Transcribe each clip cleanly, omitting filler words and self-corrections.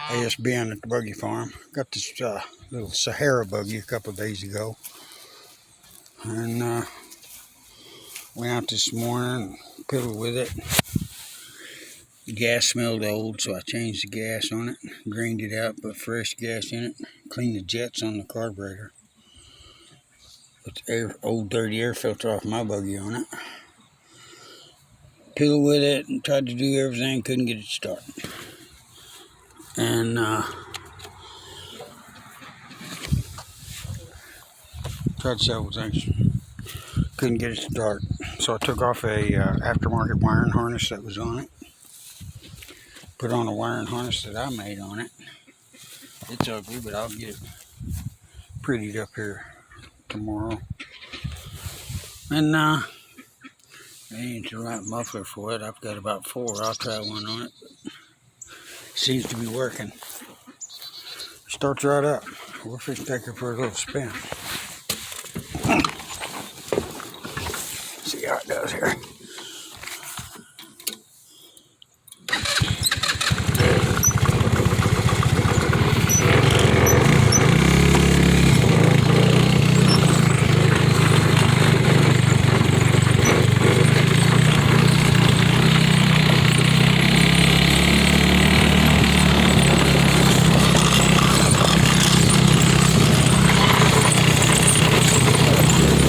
ASBN at the Buggy farm. Got this little Sahara buggy a couple of days ago, and went out this morning and piddled with it. The gas smelled old, so I changed the gas on it, drained it out, put fresh gas in it, cleaned the jets on the carburetor. Put the old dirty air filter off my buggy on it. Piddled with it and tried to do everything, couldn't get it started. And tried several things, couldn't get it to start. So I took off a aftermarket wiring harness that was on it, put on a wiring harness that I made on it. It's ugly, but I'll get it prettied up here tomorrow. And I ain't the right muffler for it. I've got about 4. I'll try one on it. Seems to be working. Starts right up. We're fixing to take her for a little spin. See how it does here.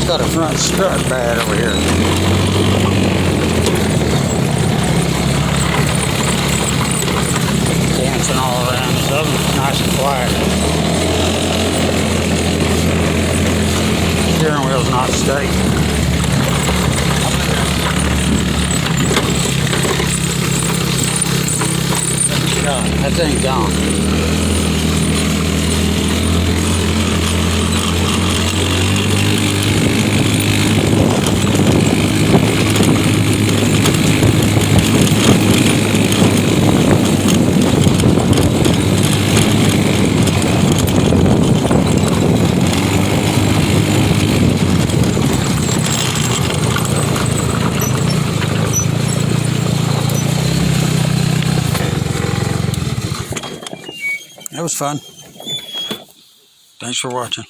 Got a front strut bad over here. Dancing all around this oven, nice and quiet. Steering wheel's not straight. That thing's gone. That was fun. Thanks for watching.